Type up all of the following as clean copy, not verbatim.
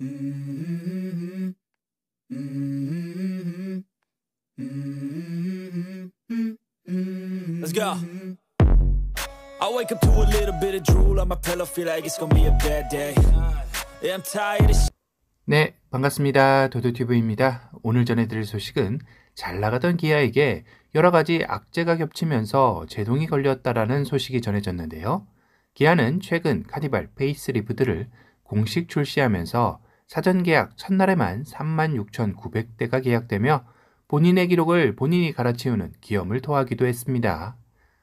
Mm-hmm. Mm-hmm. Mm-hmm. Let's go. I wake up to a little bit of drool on my pillow, feel like it's gonna be a bad day. Yeah, I'm tired of 네, 반갑습니다. 도도튜브입니다. 오늘 전해드릴 소식은 잘 나가던 기아에게 여러 가지 악재가 겹치면서 제동이 걸렸다라는 소식이 전해졌는데요. 기아는 최근 카니발 페이스리프트를 공식 출시하면서 사전 계약 첫날에만 36,900대가 계약되며 본인의 기록을 본인이 갈아치우는 기염을 토하기도 했습니다.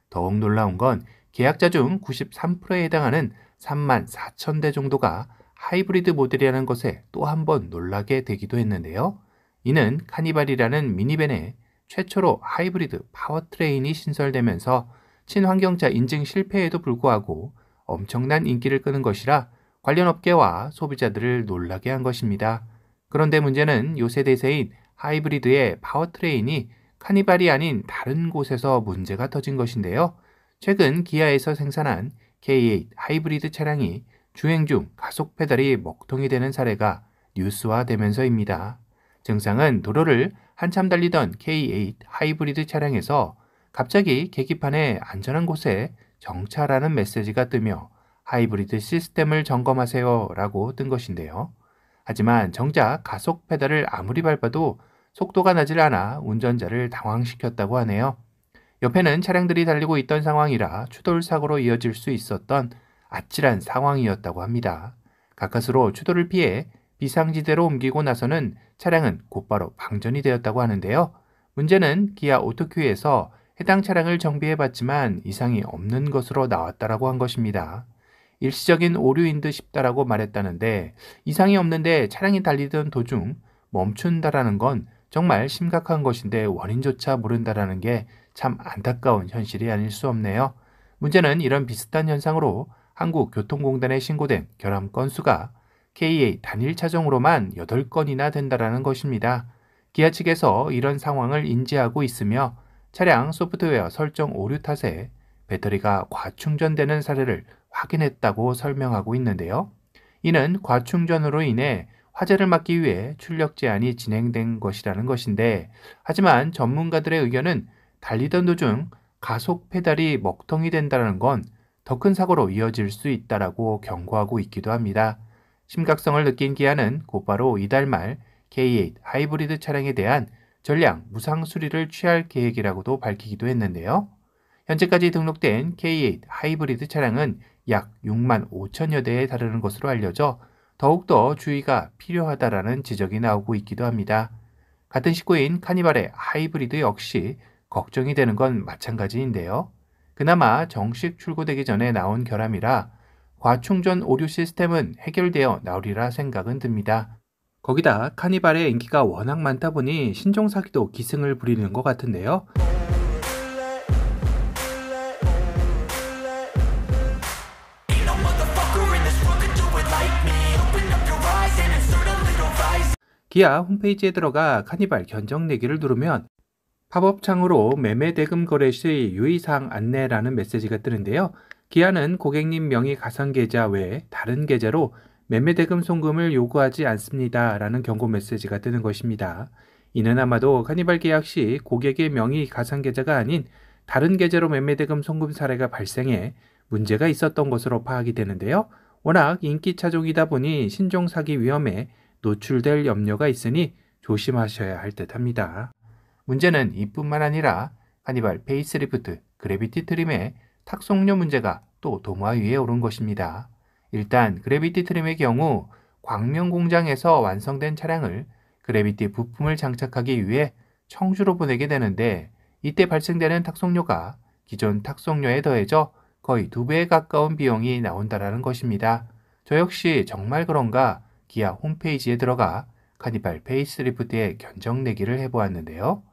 더욱 놀라운 건 계약자 중 93%에 해당하는 34,000대 정도가 하이브리드 모델이라는 것에 또 한 번 놀라게 되기도 했는데요. 이는 카니발이라는 미니밴에 최초로 하이브리드 파워트레인이 신설되면서 친환경차 인증 실패에도 불구하고 엄청난 인기를 끄는 것이라 관련 업계와 소비자들을 놀라게 한 것입니다. 그런데 문제는 요새 대세인 하이브리드의 파워트레인이 카니발이 아닌 다른 곳에서 문제가 터진 것인데요. 최근 기아에서 생산한 K8 하이브리드 차량이 주행 중 가속 페달이 먹통이 되는 사례가 뉴스화되면서입니다. 증상은 도로를 한참 달리던 K8 하이브리드 차량에서 갑자기 계기판에 안전한 곳에 정차라는 메시지가 뜨며 하이브리드 시스템을 점검하세요 라고 뜬 것인데요. 하지만 정작 가속 페달을 아무리 밟아도 속도가 나질 않아 운전자를 당황시켰다고 하네요. 옆에는 차량들이 달리고 있던 상황이라 추돌 사고로 이어질 수 있었던 아찔한 상황이었다고 합니다. 가까스로 추돌을 피해 비상지대로 옮기고 나서는 차량은 곧바로 방전이 되었다고 하는데요. 문제는 기아 오토큐에서 해당 차량을 정비해봤지만 이상이 없는 것으로 나왔다라고 한 것입니다. 일시적인 오류인 듯 싶다라고 말했다는데 이상이 없는데 차량이 달리던 도중 멈춘다라는 건 정말 심각한 것인데 원인조차 모른다라는 게 참 안타까운 현실이 아닐 수 없네요. 문제는 이런 비슷한 현상으로 한국교통공단에 신고된 결함 건수가 KA 단일 차종으로만 8건이나 된다라는 것입니다. 기아 측에서 이런 상황을 인지하고 있으며 차량 소프트웨어 설정 오류 탓에 배터리가 과충전되는 사례를 확인했다고 설명하고 있는데요. 이는 과충전으로 인해 화재를 막기 위해 출력 제한이 진행된 것이라는 것인데, 하지만 전문가들의 의견은 달리던 도중 가속 페달이 먹통이 된다는 건 더 큰 사고로 이어질 수 있다라고 경고하고 있기도 합니다. 심각성을 느낀 기아는 곧바로 이달 말 K8 하이브리드 차량에 대한 전량 무상 수리를 취할 계획이라고도 밝히기도 했는데요. 현재까지 등록된 K8 하이브리드 차량은 약 6만 5천여 대에 달하는 것으로 알려져 더욱더 주의가 필요하다라는 지적이 나오고 있기도 합니다. 같은 식구인 카니발의 하이브리드 역시 걱정이 되는 건 마찬가지인데요. 그나마 정식 출고되기 전에 나온 결함이라 과충전 오류 시스템은 해결되어 나오리라 생각은 듭니다. 거기다 카니발의 인기가 워낙 많다 보니 신종 사기도 기승을 부리는 것 같은데요. 기아 홈페이지에 들어가 카니발 견적 내기를 누르면 팝업 창으로 매매 대금 거래 시 유의사항 안내라는 메시지가 뜨는데요. 기아는 고객님 명의 가상 계좌 외에 다른 계좌로 매매 대금 송금을 요구하지 않습니다 라는 경고 메시지가 뜨는 것입니다. 이는 아마도 카니발 계약 시 고객의 명의 가상 계좌가 아닌 다른 계좌로 매매 대금 송금 사례가 발생해 문제가 있었던 것으로 파악이 되는데요. 워낙 인기 차종이다 보니 신종 사기 위험에 노출될 염려가 있으니 조심하셔야 할 듯합니다. 문제는 이뿐만 아니라 카니발 페이스리프트 그래비티 트림의 탁송료 문제가 또 도마 위에 오른 것입니다. 일단 그래비티 트림의 경우 광명 공장에서 완성된 차량을 그래비티 부품을 장착하기 위해 청주로 보내게 되는데 이때 발생되는 탁송료가 기존 탁송료에 더해져 거의 2배에 가까운 비용이 나온다는 것입니다. 저 역시 정말 그런가 기아 홈페이지에 들어가 카니발 페이스리프트의 견적 내기를 해보았는데요.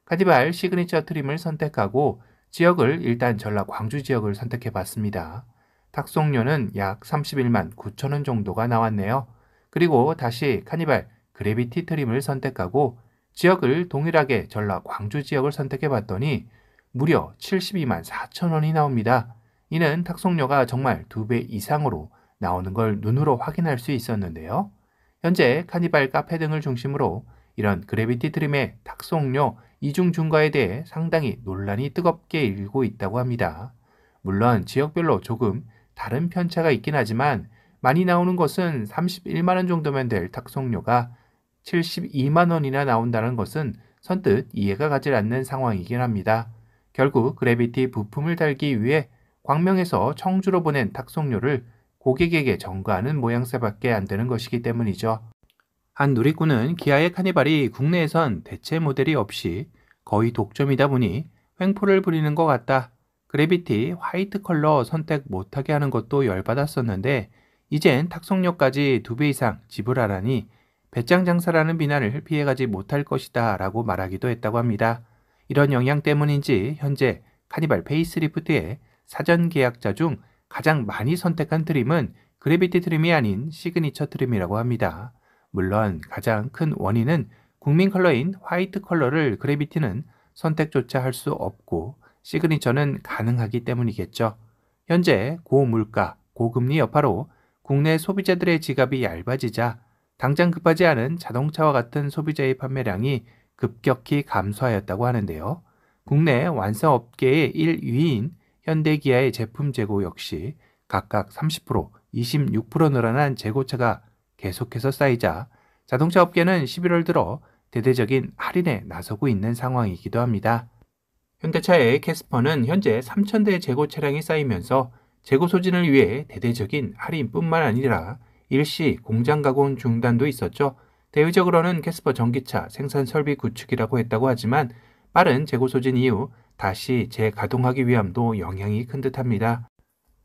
카니발 시그니처 트림을 선택하고 지역을 일단 전라 광주 지역을 선택해 봤습니다. 탁송료는 약 31만 9천 원 정도가 나왔네요. 그리고 다시 카니발 그래비티 트림을 선택하고 지역을 동일하게 전라 광주 지역을 선택해 봤더니 무려 72만 4천 원이 나옵니다. 이는 탁송료가 정말 2배 이상으로 나오는 걸 눈으로 확인할 수 있었는데요. 현재 카니발 카페 등을 중심으로 이런 그래비티 트림의 탁송료 이중 중과에 대해 상당히 논란이 뜨겁게 일고 있다고 합니다. 물론 지역별로 조금 다른 편차가 있긴 하지만 많이 나오는 것은 31만 원 정도면 될 탁송료가 72만 원이나 나온다는 것은 선뜻 이해가 가지 않는 상황이긴 합니다. 결국 그래비티 부품을 달기 위해 광명에서 청주로 보낸 탁송료를 고객에게 전가하는 모양새밖에 안 되는 것이기 때문이죠. 한 누리꾼은 기아의 카니발이 국내에선 대체 모델이 없이 거의 독점이다 보니 횡포를 부리는 것 같다. 그래비티 화이트 컬러 선택 못하게 하는 것도 열받았었는데 이젠 탁송료까지 2배 이상 지불하라니 배짱 장사라는 비난을 피해가지 못할 것이다 라고 말하기도 했다고 합니다. 이런 영향 때문인지 현재 카니발 페이스리프트의 사전 계약자 중 가장 많이 선택한 트림은 그래비티 트림이 아닌 시그니처 트림이라고 합니다. 물론 가장 큰 원인은 국민 컬러인 화이트 컬러를 그래비티는 선택조차 할 수 없고 시그니처는 가능하기 때문이겠죠. 현재 고물가, 고금리 여파로 국내 소비자들의 지갑이 얇아지자 당장 급하지 않은 자동차와 같은 소비자의 판매량이 급격히 감소하였다고 하는데요. 국내 완성업계의 1위인 현대기아의 제품 재고 역시 각각 30%, 26% 늘어난 재고차가 계속해서 쌓이자 자동차 업계는 11월 들어 대대적인 할인에 나서고 있는 상황이기도 합니다. 현대차의 캐스퍼는 현재 3,000대 재고 차량이 쌓이면서 재고 소진을 위해 대대적인 할인뿐만 아니라 일시 공장 가공 중단도 있었죠. 대외적으로는 캐스퍼 전기차 생산 설비 구축이라고 했다고 하지만 빠른 재고 소진 이후 다시 재가동하기 위함도 영향이 큰 듯합니다.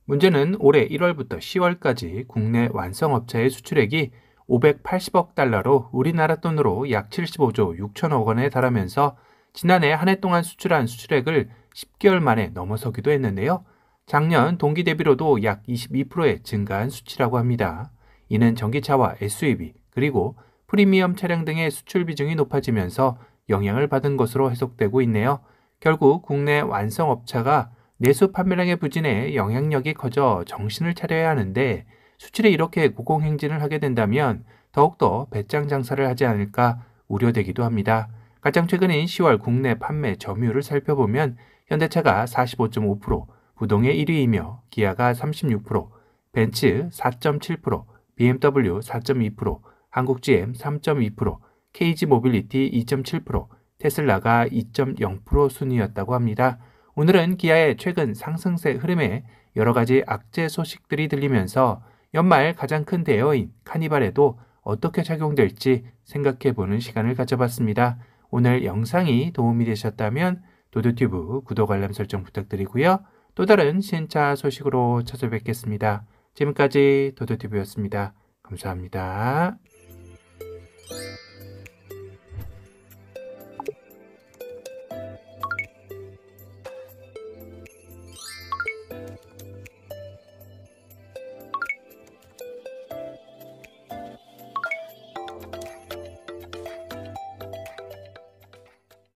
문제는 올해 1월부터 10월까지 국내 완성업체의 수출액이 580억 달러로 우리나라 돈으로 약 75조 6천억 원에 달하면서 지난해 한 해 동안 수출한 수출액을 10개월 만에 넘어서기도 했는데요. 작년 동기 대비로도 약 22%의 증가한 수치라고 합니다. 이는 전기차와 SUV 그리고 프리미엄 차량 등의 수출 비중이 높아지면서 영향을 받은 것으로 해석되고 있네요. 결국 국내 완성업체가 내수 판매량의 부진에 영향력이 커져 정신을 차려야 하는데 수출에 이렇게 고공행진을 하게 된다면 더욱더 배짱 장사를 하지 않을까 우려되기도 합니다. 가장 최근인 10월 국내 판매 점유율을 살펴보면 현대차가 45.5%, 부동의 1위이며 기아가 36%, 벤츠 4.7%, BMW 4.2%, 한국GM 3.2%, KG 모빌리티 2.7%, 테슬라가 2.0% 순이었다고 합니다. 오늘은 기아의 최근 상승세 흐름에 여러 가지 악재 소식들이 들리면서 연말 가장 큰 대여인 카니발에도 어떻게 작용될지 생각해보는 시간을 가져봤습니다. 오늘 영상이 도움이 되셨다면 도도튜브 구독 알람 설정 부탁드리고요. 또 다른 신차 소식으로 찾아뵙겠습니다. 지금까지 도도튜브였습니다. 감사합니다.